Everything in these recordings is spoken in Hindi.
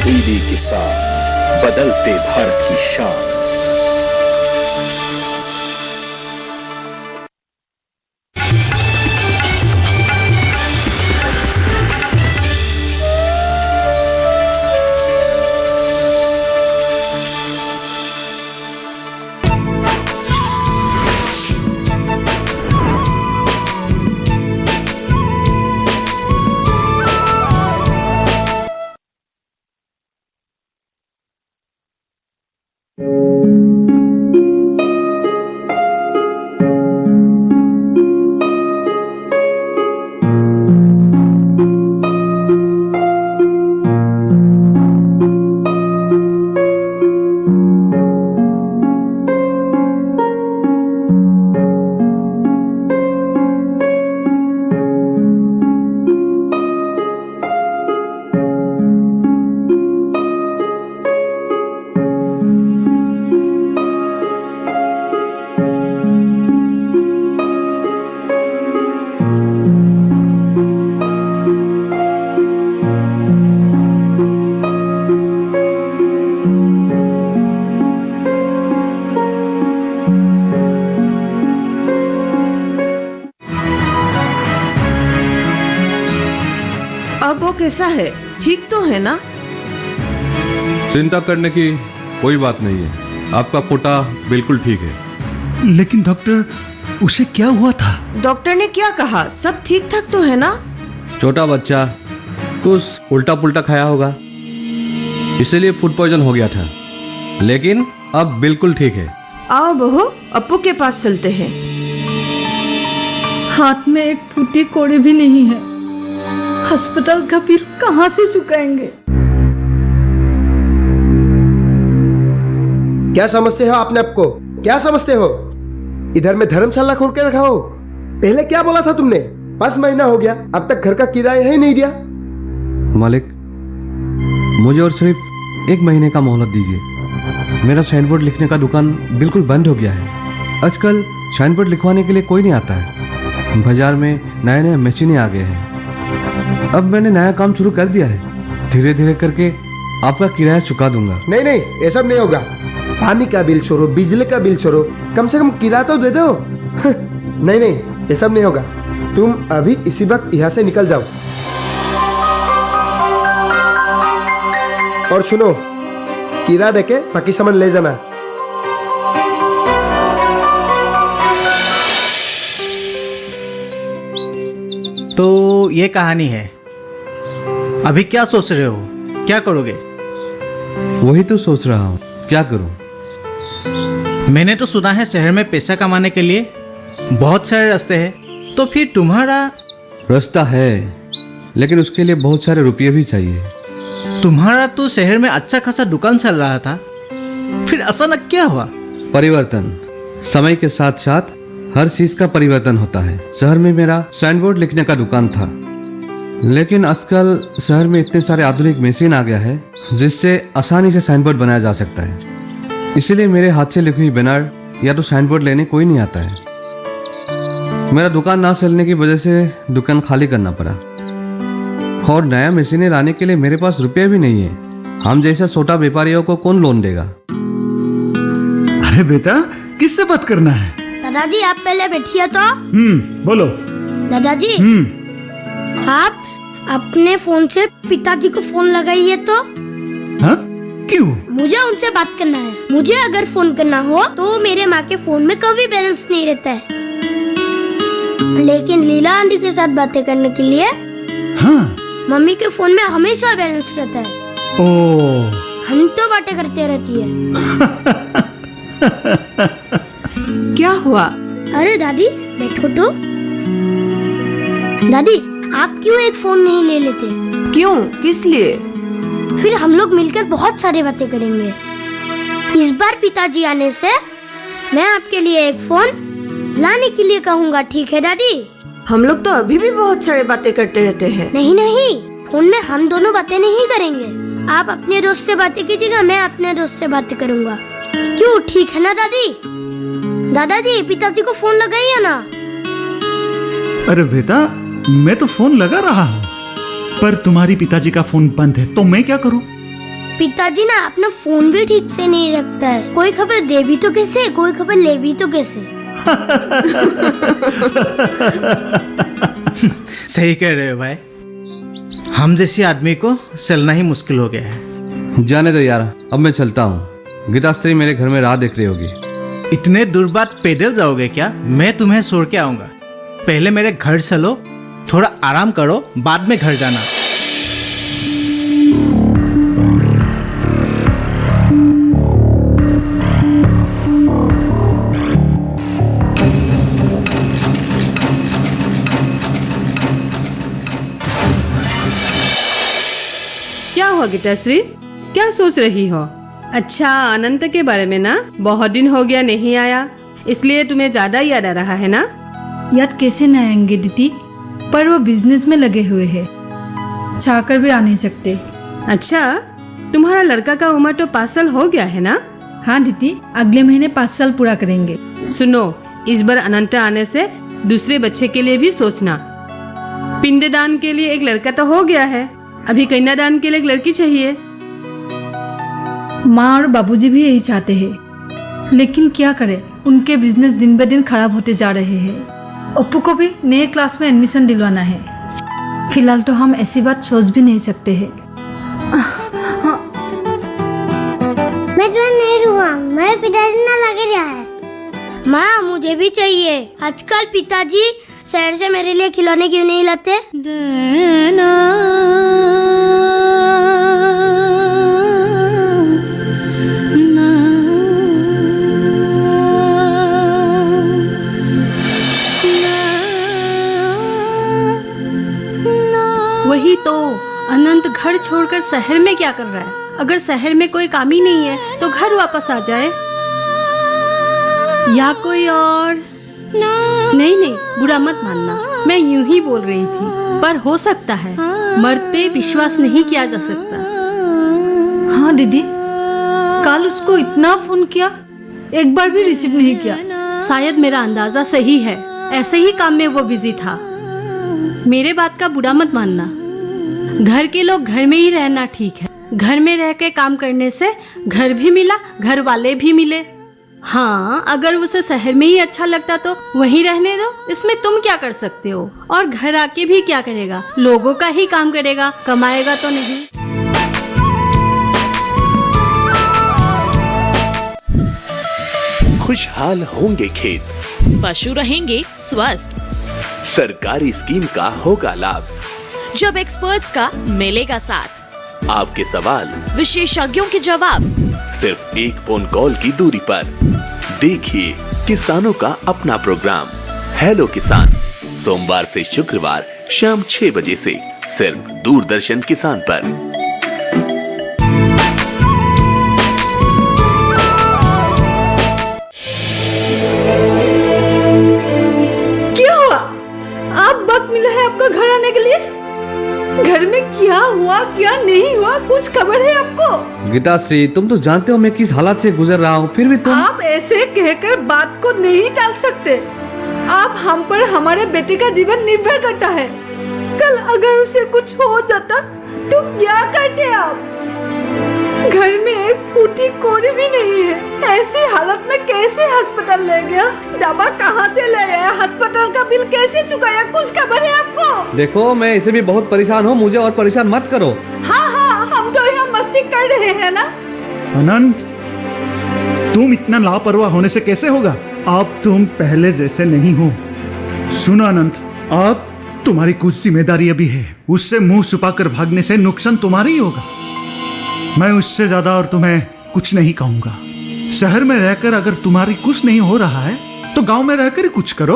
दीदी किसान, बदलते भारत की शान। अब वो कैसा है? ठीक तो है ना? चिंता करने की कोई बात नहीं है, आपका पोता बिल्कुल ठीक है। लेकिन डॉक्टर, उसे क्या हुआ था? डॉक्टर ने क्या कहा? सब ठीक ठाक तो है ना? छोटा बच्चा कुछ उल्टा पुल्टा खाया होगा, इसीलिए फूड पॉइजन हो गया था, लेकिन अब बिल्कुल ठीक है। आओ बहू, अप्पू के पास चलते हैं। हाथ में एक फूटी कोड़ी भी नहीं है, अस्पताल का बिल कहाँ से चुकाएंगे? क्या समझते हो आपने आपको? क्या समझते हो? इधर में धर्मशाला खोल के रखा हो। पहले क्या बोला था तुमने? 5 महीना हो गया, अब तक घर का किराया ही नहीं दिया। मालिक, मुझे और सिर्फ 1 महीने का मोहलत दीजिए। मेरा साइन बोर्ड लिखने का दुकान बिल्कुल बंद हो गया है। आजकल साइन बोर्ड लिखवाने के लिए कोई नहीं आता है। बाजार में नए नए मशीनें आ गए हैं। अब मैंने नया काम शुरू कर दिया है, धीरे धीरे करके आपका किराया चुका दूंगा। नहीं नहीं, ये सब नहीं होगा। पानी का बिल छोड़ो, बिजली का बिल छोड़ो, कम से कम किराया तो दे दो। नहीं नहीं, ये सब नहीं होगा। तुम अभी इसी वक्त यहाँ से निकल जाओ। और सुनो, किराया देके बाकी सामान ले जाना। तो ये कहानी है। अभी क्या सोच रहे हो? क्या करोगे? वही तो सोच रहा हूँ, क्या करूँ। मैंने तो सुना है शहर में पैसा कमाने के लिए बहुत सारे रास्ते हैं, तो फिर तुम्हारा रास्ता है, लेकिन उसके लिए बहुत सारे रुपये भी चाहिए। तुम्हारा तो शहर में अच्छा खासा दुकान चल रहा था, फिर अचानक क्या हुआ? परिवर्तन, समय के साथ साथ हर चीज का परिवर्तन होता है। शहर में मेरा साइन बोर्ड लिखने का दुकान था, लेकिन आजकल शहर में इतने सारे आधुनिक मशीन आ गया है जिससे आसानी से साइन बोर्ड बनाया जा सकता है। इसीलिए मेरे हाथ से लिखी हुई बैनर या तो साइन बोर्ड लेने कोई नहीं आता है। मेरा दुकान ना चलने की वजह से दुकान खाली करना पड़ा, और नया मशीनें लाने के लिए मेरे पास रुपये भी नहीं है। हम जैसा छोटा व्यापारियों को कौन लोन देगा? अरे बेटा, किससे बात करना है? दादाजी, आप पहले बैठिए तो। बोलो। दादाजी, आप अपने फोन से पिताजी को फोन लगाइए तो। हाँ? क्यों? मुझे उनसे बात करना है। मुझे अगर फोन करना हो तो मेरे माँ के फोन में कभी बैलेंस नहीं रहता है, लेकिन लीला आंटी के साथ बातें करने के लिए हाँ? मम्मी के फोन में हमेशा बैलेंस रहता है। ओह। घंटों बातें करते रहती है। क्या हुआ? अरे दादी, बैठो तो। दादी, आप क्यों एक फोन नहीं ले लेते? क्यों? किस लिए? फिर हम लोग मिलकर बहुत सारी बातें करेंगे। इस बार पिताजी आने से मैं आपके लिए एक फोन लाने के लिए कहूँगा, ठीक है दादी? हम लोग तो अभी भी बहुत सारी बातें करते रहते हैं। नहीं नहीं, फोन में हम दोनों बातें नहीं करेंगे। आप अपने दोस्त से बातें कीजिएगा, मैं अपने दोस्त से बातें करूँगा। क्यों, ठीक है ना दादी? दादाजी, पिताजी को फोन लगाइए ना। अरे बेटा, मैं तो फोन लगा रहा हूँ, पर तुम्हारी पिताजी का फोन बंद है, तो मैं क्या करूँ? पिताजी ना अपना फोन भी ठीक से नहीं रखता है। कोई खबर दे भी तो कैसे, कोई खबर ले भी तो कैसे। सही कह रहे हो भाई, हम जैसी आदमी को चलना ही मुश्किल हो गया है। जाने दो यार, अब मैं चलता हूँ। गीताश्री मेरे घर में राह देख रही होगी। इतने दूर बाद पैदल जाओगे क्या? मैं तुम्हें छोड़ के आऊंगा। पहले मेरे घर चलो, थोड़ा आराम करो, बाद में घर जाना। क्या हुआ गीताश्री, क्या सोच रही हो? अच्छा, अनंत के बारे में ना? बहुत दिन हो गया नहीं आया, इसलिए तुम्हें ज्यादा याद आ रहा है ना? याद कैसे न आएंगे दीदी, पर वो बिजनेस में लगे हुए हैं, चाहकर भी आ नहीं सकते। अच्छा, तुम्हारा लड़का का उम्र तो 5 साल हो गया है ना? हाँ दीदी, अगले महीने 5 साल पूरा करेंगे। सुनो, इस बार अनंत आने से दूसरे बच्चे के लिए भी सोचना। पिंडदान के लिए एक लड़का तो हो गया है, अभी कन्यादान के लिए एक लड़की चाहिए। माँ और बाबूजी भी यही चाहते हैं, लेकिन क्या करें, उनके बिजनेस दिन ब दिन खराब होते जा रहे हैं। अप्पू को भी नए क्लास में एडमिशन दिलवाना है। फिलहाल तो हम ऐसी बात सोच भी नहीं सकते हैं। मैं तुम्हें नहीं दूंगा, मेरे पिताजी ना लगे रहा है। माँ, मुझे भी चाहिए। आजकल पिताजी शहर से मेरे लिए खिलौने क्यों नहीं लाते? वही तो, अनंत घर छोड़कर शहर में क्या कर रहा है? अगर शहर में कोई काम ही नहीं है तो घर वापस आ जाए, या कोई और। नहीं नहीं, बुरा मत मानना, मैं यूं ही बोल रही थी, पर हो सकता है। मर्द पे विश्वास नहीं किया जा सकता। हाँ दीदी, कल उसको इतना फोन किया, एक बार भी रिसीव नहीं किया। शायद मेरा अंदाजा सही है, ऐसे ही काम में वो बिजी था। मेरे बात का बुरा मत मानना, घर के लोग घर में ही रहना ठीक है। घर में रह के काम करने से घर भी मिला, घर वाले भी मिले। हाँ, अगर उसे शहर में ही अच्छा लगता तो वहीं रहने दो, इसमें तुम क्या कर सकते हो? और घर आके भी क्या करेगा? लोगों का ही काम करेगा, कमाएगा तो नहीं। खुशहाल होंगे खेत, पशु रहेंगे स्वस्थ, सरकारी स्कीम का होगा लाभ, जब एक्सपर्ट्स का मिलेगा साथ, आपके सवाल विशेषज्ञों के जवाब, सिर्फ एक फोन कॉल की दूरी पर। देखिए किसानों का अपना प्रोग्राम हेलो किसान, सोमवार से शुक्रवार शाम 6 बजे से सिर्फ दूरदर्शन किसान पर। क्या हुआ? आप वक्त मिला है आपको घर आने के लिए? घर में क्या हुआ क्या नहीं हुआ, कुछ खबर है आपको? गीताश्री, तुम तो जानते हो मैं किस हालात से गुजर रहा हूँ, फिर भी तुम। आप ऐसे कहकर बात को नहीं टाल सकते। आप हम पर हमारे बेटे का जीवन निर्भर करता है। कल अगर उसे कुछ हो जाता तो क्या करते आप? घर में एक फूटी कोड़ी भी नहीं है, ऐसी हालत में कैसे अस्पताल ले गया? दवा कहाँ से ले आया? अस्पताल का बिल कैसे चुकाया? कुछ खबर है आपको? देखो, मैं इसे भी बहुत परेशान हूँ, मुझे और परेशान मत करो। हाँ हाँ, हम तो यहाँ मस्ती कर रहे हैं ना। अनंत, तुम इतना लापरवाह होने से कैसे होगा? अब तुम पहले जैसे नहीं हो। सुनो अनंत, अब तुम्हारी कुछ जिम्मेदारी अभी है, उससे मुंह छुपाकर भागने से नुकसान तुम्हारा ही होगा। मैं उससे ज्यादा और तुम्हें कुछ नहीं कहूंगा। शहर में रहकर अगर तुम्हारी कुछ नहीं हो रहा है तो गांव में रहकर ही कुछ करो।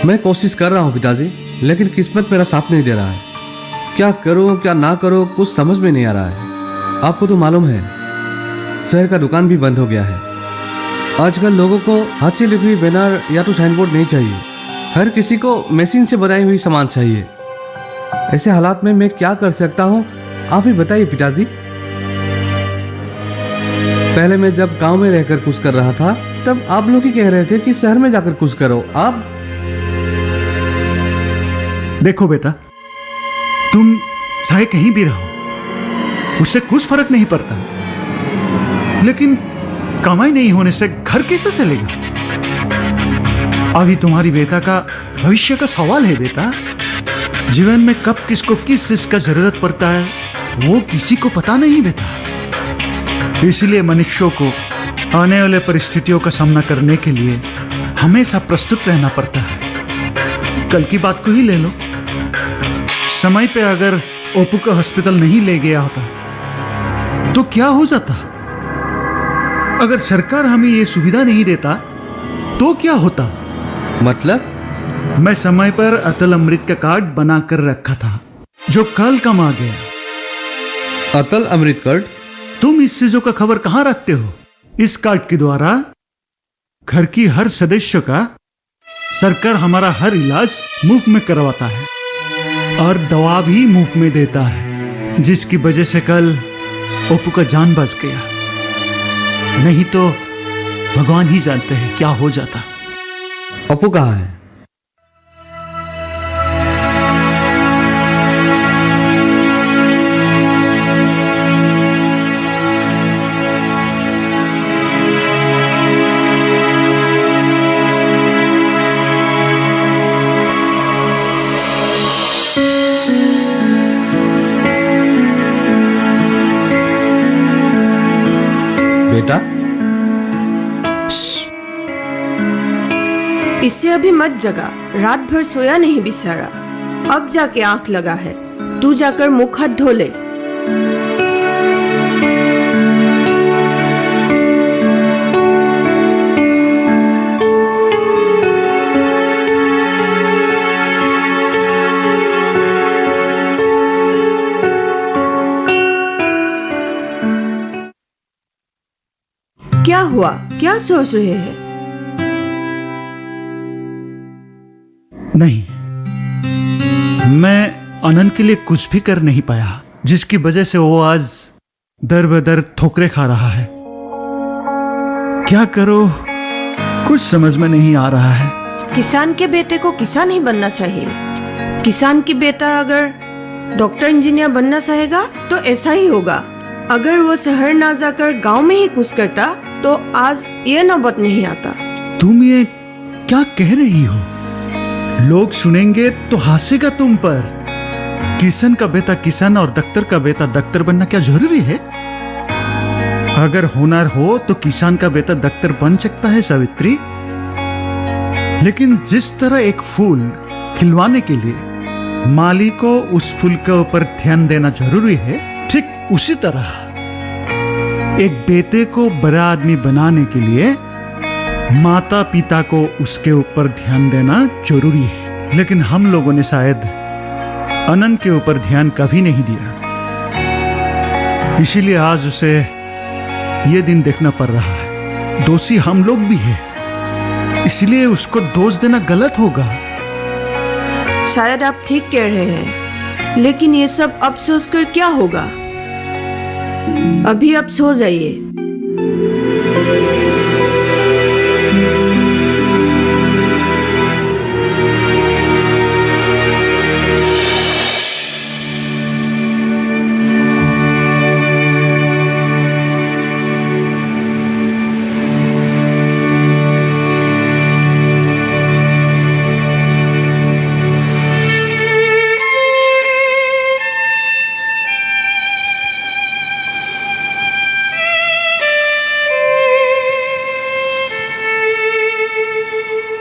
मैं कोशिश कर रहा हूँ पिताजी, लेकिन किस्मत मेरा साथ नहीं दे रहा है। क्या करूँ क्या ना करूँ, कुछ समझ में नहीं आ रहा है। आपको तो मालूम है, शहर का दुकान भी बंद हो गया है। आजकल लोगों को हाथ से लिखी हुई बैनर या तो साइन बोर्ड नहीं चाहिए, हर किसी को मशीन से बनाई हुई सामान चाहिए। ऐसे हालात में मैं क्या कर सकता हूँ, आप ही बताइए पिताजी। पहले मैं जब गांव में रहकर कुछ कर रहा था तब आप लोग ही कह रहे थे कि शहर में जाकर कुछ करो। आप देखो बेटा, तुम चाहे कहीं भी रहो, उससे कुछ फर्क नहीं पड़ता। लेकिन कमाई नहीं होने से घर कैसे चलेगा? अभी तुम्हारी बेटा का भविष्य का सवाल है बेटा। जीवन में कब किसको किस चीज का जरूरत पड़ता है वो किसी को पता नहीं बेटा। इसलिए मनुष्यों को आने वाले परिस्थितियों का सामना करने के लिए हमेशा प्रस्तुत रहना पड़ता है। कल की बात को ही ले लो। समय पे अगर ओपू का हॉस्पिटल नहीं ले गया होता तो क्या हो जाता? अगर सरकार हमें ये सुविधा नहीं देता तो क्या होता? मतलब? मैं समय पर अटल अमृत का कार्ड बनाकर रखा था जो कल काम आ गया। अटल अमृत कार्ड? तुम इस चीजों का खबर कहां रखते हो? इस कार्ड के द्वारा घर की हर सदस्य का सरकार हमारा हर इलाज मुफ्त में करवाता है और दवा भी मुफ्त में देता है, जिसकी वजह से कल ओपू का जान बच गया। नहीं तो भगवान ही जानते हैं क्या हो जाता। अपू कहाँ है? बेटा, इससे अभी मत जगा। रात भर सोया नहीं बेचारा। अब जाके आंख लगा है। तू जाकर मुख हाथ धो ले। क्या हुआ? क्या सोच रहे हैं? नहीं, मैं आनंद के लिए कुछ भी कर नहीं पाया, जिसकी वजह से वो आज दर बदर ठोकरे खा रहा है। क्या करो कुछ समझ में नहीं आ रहा है। किसान के बेटे को किसान ही बनना चाहिए। किसान की बेटा अगर डॉक्टर इंजीनियर बनना चाहेगा तो ऐसा ही होगा। अगर वो शहर ना जाकर गांव में ही कुछ करता तो आज ये नौबत नहीं आता। तुम ये क्या कह रही हो? लोग सुनेंगे तो हंसेगा तुम पर। किसान का बेटा किसान और डॉक्टर का बेटा डॉक्टर बनना क्या जरूरी है? अगर हुनर हो तो किसान का बेटा डॉक्टर बन सकता है सावित्री। लेकिन जिस तरह एक फूल खिलवाने के लिए माली को उस फूल के ऊपर ध्यान देना जरूरी है, ठीक उसी तरह एक बेटे को बड़ा आदमी बनाने के लिए माता पिता को उसके ऊपर ध्यान देना जरूरी है। लेकिन हम लोगों ने शायद अनंत के ऊपर ध्यान कभी नहीं दिया, इसीलिए आज उसे ये दिन देखना पड़ रहा है। दोषी हम लोग भी हैं, इसलिए उसको दोष देना गलत होगा। शायद आप ठीक कह रहे हैं, लेकिन ये सब अब सोचकर क्या होगा? अभी आप सो जाइए।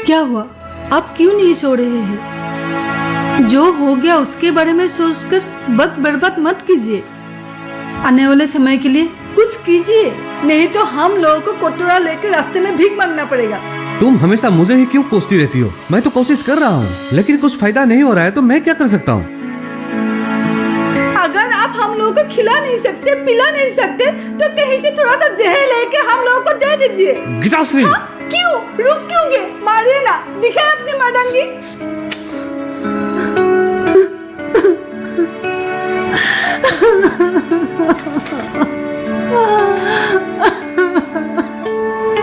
क्या हुआ? आप क्यों नहीं सो रहे हैं? जो हो गया उसके बारे में सोचकर वक्त बर्बाद मत कीजिए। आने वाले समय के लिए कुछ कीजिए, नहीं तो हम लोगों को कोटरा लेकर रास्ते में भीख मांगना पड़ेगा। तुम हमेशा मुझे ही क्यों कोसती रहती हो? मैं तो कोशिश कर रहा हूँ, लेकिन कुछ फायदा नहीं हो रहा है, तो मैं क्या कर सकता हूँ? अगर आप हम लोगों को खिला नहीं सकते, पिला नहीं सकते, तो कहीं से थोड़ा सा जहर लेके हम लोगों को दे दीजिए। गीताश्री! क्यों? रुक क्यों गए? मारिए ना, दिखाए अपनी मर्दांगी।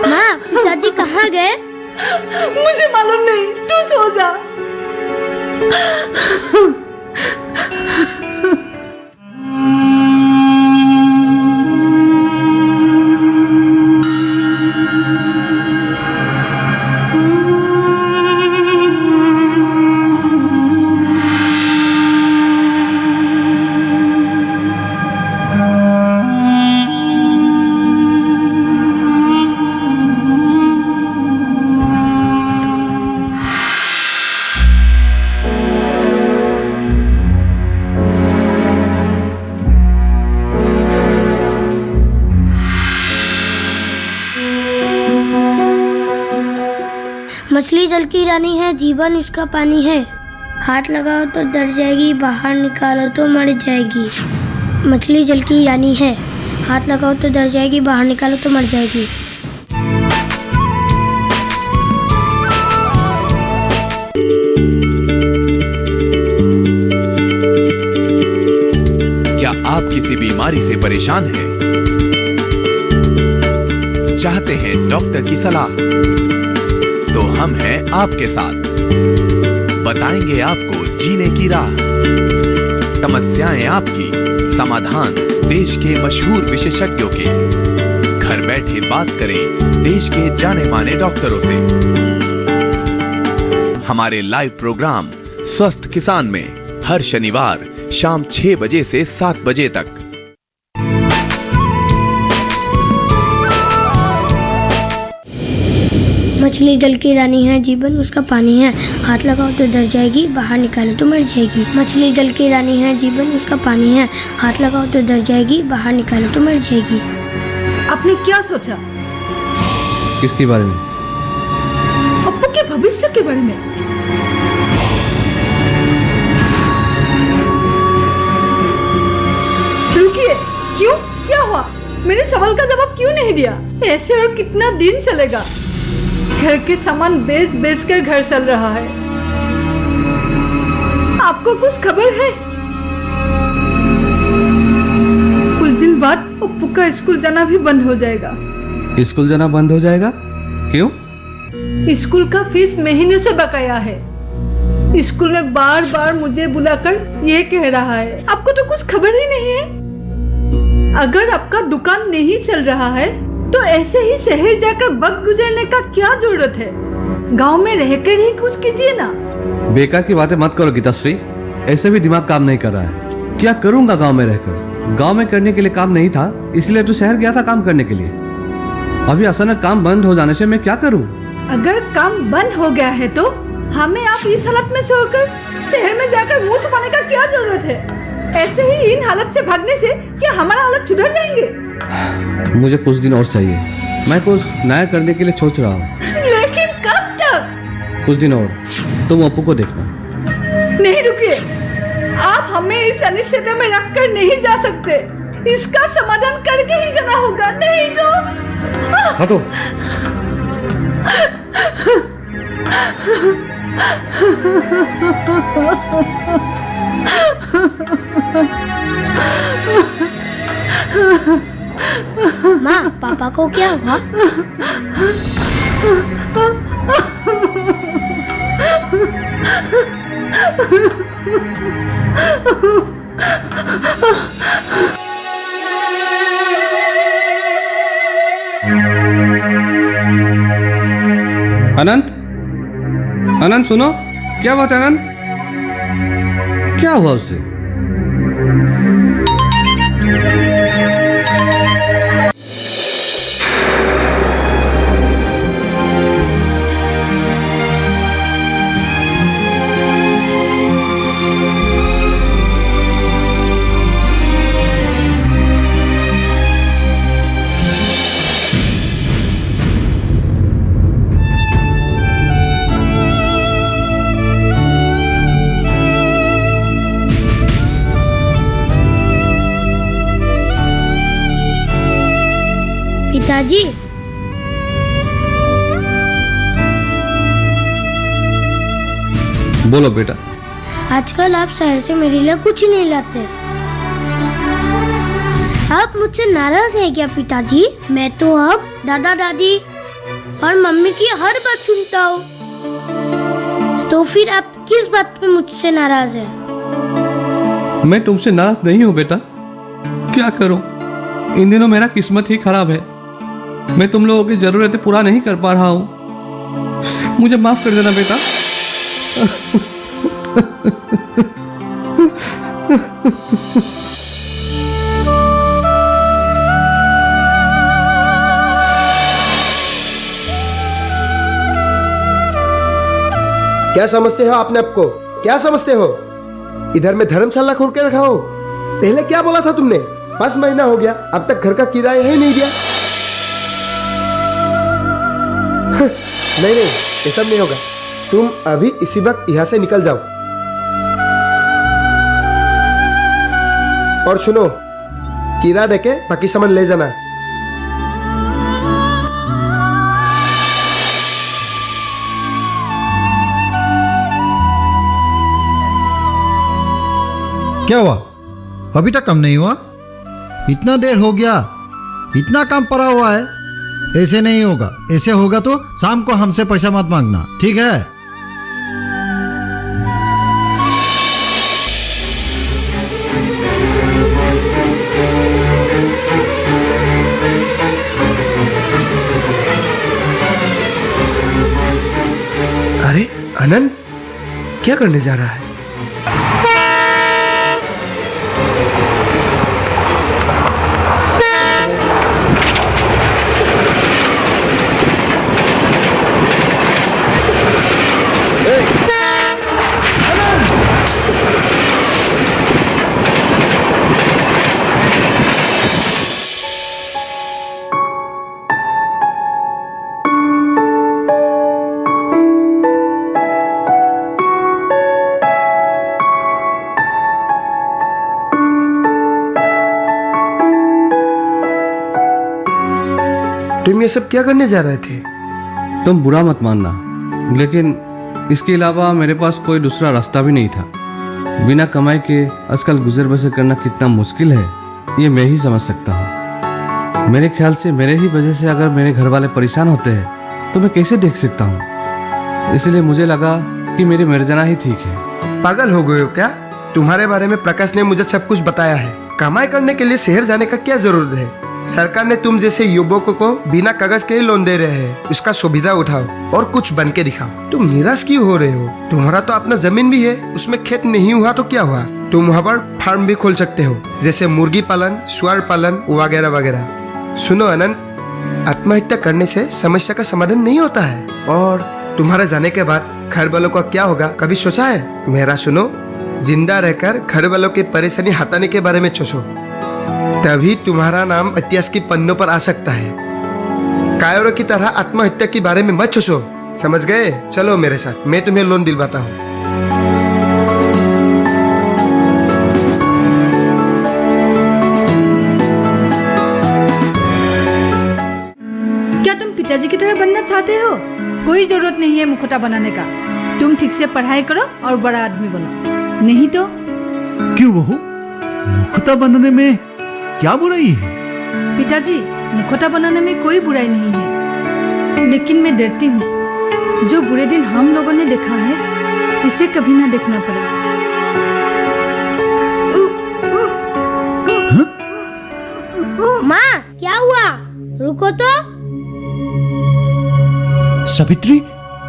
माँ, पिताजी कहाँ गए? मुझे मालूम नहीं, तू सो जा। मछली जल की रानी है, जीवन उसका पानी है। हाथ लगाओ तो डर जाएगी, बाहर निकालो तो मर जाएगी। मछली जल की रानी है, हाथ लगाओ तो डर जाएगी, बाहर निकालो तो मर जाएगी। क्या आप किसी बीमारी से परेशान हैं? चाहते हैं डॉक्टर की सलाह? तो हम हैं आपके साथ, बताएंगे आपको जीने की राह। समस्याएं आपकी, समाधान देश के मशहूर विशेषज्ञों के। घर बैठे बात करें देश के जाने माने डॉक्टरों से। हमारे लाइव प्रोग्राम स्वस्थ किसान में हर शनिवार शाम 6 बजे से 7 बजे तक। मछली जल की रानी है, जीवन उसका पानी है। हाथ लगाओ तो डर जाएगी, बाहर निकालो तो मर जाएगी। मछली जल की रानी है, जीवन उसका पानी है। हाथ लगाओ तो डर जाएगी, बाहर निकालो तो मर जाएगी। आपने क्या सोचा? किसके बारे में? अप्पू के भविष्य के बारे में। रुकिए, क्यों? क्या हुआ? मेरे सवाल का जवाब क्यों नहीं दिया? ऐसे और कितना दिन चलेगा? घर के सामान बेच बेच कर घर चल रहा है। आपको कुछ खबर है? कुछ दिन बाद अप्पू का स्कूल जाना भी बंद हो जाएगा। स्कूल जाना बंद हो जाएगा? क्यों? स्कूल का फीस महीने से बकाया है। स्कूल में बार बार मुझे बुलाकर ये कह रहा है। आपको तो कुछ खबर ही नहीं है। अगर आपका दुकान नहीं चल रहा है तो ऐसे ही शहर जाकर वक्त गुजरने का क्या जरूरत है? गांव में रहकर ही कुछ कीजिए ना। बेकार की बातें मत करो गीताश्री, ऐसे भी दिमाग काम नहीं कर रहा है। क्या करूंगा गांव में रहकर? गांव में करने के लिए काम नहीं था, इसलिए तो शहर गया था काम करने के लिए। अभी अचानक काम बंद हो जाने से मैं क्या करूं? अगर काम बंद हो गया है तो हमें आप इस हालत में छोड़कर शहर में जाकर मुंह छुपाने का क्या जरूरत है? ऐसे ही इन हालत से भागने से क्या हमारा हालत सुधर जाएंगे? मुझे कुछ दिन और चाहिए, मैं कुछ नया करने के लिए सोच रहा हूँ। लेकिन कब तक? कुछ दिन और, तुम अप्पू को देखना। नहीं, रुकिए, आप हमें इस अनिश्चितता में रखकर नहीं जा सकते। इसका समाधान करके ही जाना होगा, नहीं तो। हटो। माँ, पापा को क्या हुआ? अनंत, अनंत सुनो, क्या बात है अनंत? क्या हुआ उससे? पिताजी, बोलो बेटा। आजकल आप शहर से मेरे लिए कुछ नहीं लाते। आप मुझसे नाराज हैं क्या पिताजी? मैं तो अब दादा दादी और मम्मी की हर बात सुनता हूँ। तो फिर आप किस बात पे मुझसे नाराज हैं? मैं तुमसे नाराज नहीं हूँ बेटा, क्या करूँ, इन दिनों मेरा किस्मत ही खराब है। मैं तुम लोगों की जरूरतें पूरा नहीं कर पा रहा हूँ, मुझे माफ कर देना बेटा। क्या समझते हो आपने आपको? क्या समझते हो? इधर में धर्मशाला खोल के रखा हो। पहले क्या बोला था तुमने? 5 महीना हो गया, अब तक घर का किराया ही नहीं दिया। नहीं नहीं, ये सब नहीं होगा। तुम अभी इसी वक्त यहाँ से निकल जाओ। और सुनो, कीड़ा देके बाकी सामान ले जाना। क्या हुआ? अभी तक कम नहीं हुआ? इतना देर हो गया, इतना काम पड़ा हुआ है। ऐसे नहीं होगा, ऐसे होगा तो शाम को हमसे पैसा मत मांगना, ठीक है? अरे आनंद, क्या करने जा रहा है? तुम ये सब क्या करने जा रहे थे? तुम बुरा मत मानना, लेकिन इसके अलावा मेरे पास कोई दूसरा रास्ता भी नहीं था। बिना कमाई के आजकल गुजर बसर करना कितना मुश्किल है, ये मैं ही समझ सकता हूँ। मेरे ख्याल से मेरे ही वजह से अगर मेरे घर वाले परेशान होते हैं तो मैं कैसे देख सकता हूँ। इसलिए मुझे लगा कि मेरी मर जाना ही ठीक है। पागल हो गए हो क्या? तुम्हारे बारे में प्रकाश ने मुझे सब कुछ बताया है। कमाई करने के लिए शहर जाने का क्या जरूरत है? सरकार ने तुम जैसे युवकों को बिना कागज के ही लोन दे रहे हैं। उसका सुविधा उठाओ और कुछ बन के दिखाओ। तुम निराश क्यों हो रहे हो? तुम्हारा तो अपना जमीन भी है, उसमें खेत नहीं हुआ तो क्या हुआ? तुम वहाँ पर फार्म भी खोल सकते हो, जैसे मुर्गी पालन, सुअर पालन वगैरह वगैरह। सुनो आनंद, आत्महत्या करने से समस्या का समाधान नहीं होता है। और तुम्हारे जाने के बाद घर वालों का क्या होगा, कभी सोचा है? मेरा सुनो, जिंदा रहकर घर वालों की परेशानी हटाने के बारे में सोचो, तभी तुम्हारा नाम इतिहास की पन्नों पर आ सकता है। कायरों की तरह आत्महत्या के बारे में मत सोचो, समझ गए? चलो मेरे साथ, मैं तुम्हें लोन दिलवाता हूँ। क्या तुम पिताजी की तरह बनना चाहते हो? कोई जरूरत नहीं है मुखौटा बनाने का। तुम ठीक से पढ़ाई करो और बड़ा आदमी बनो, नहीं तो। क्यों बहू, मुखौटा बनाने में क्या बुराई है? पिताजी, मुखौटा बनाने में कोई बुराई नहीं है, लेकिन मैं डरती हूँ जो बुरे दिन हम लोगों ने देखा है, इसे कभी ना देखना पड़े। माँ, क्या हुआ? रुको तो। सावित्री,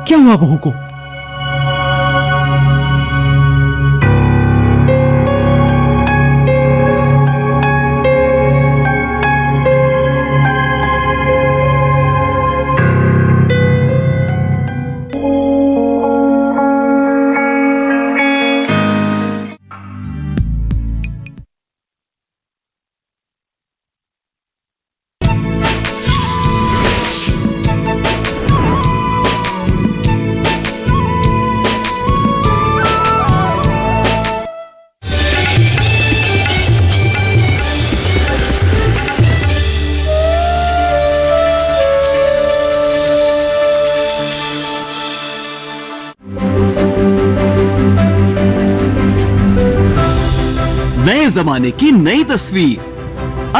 क्या हुआ बहू को? नए जमाने की नई तस्वीर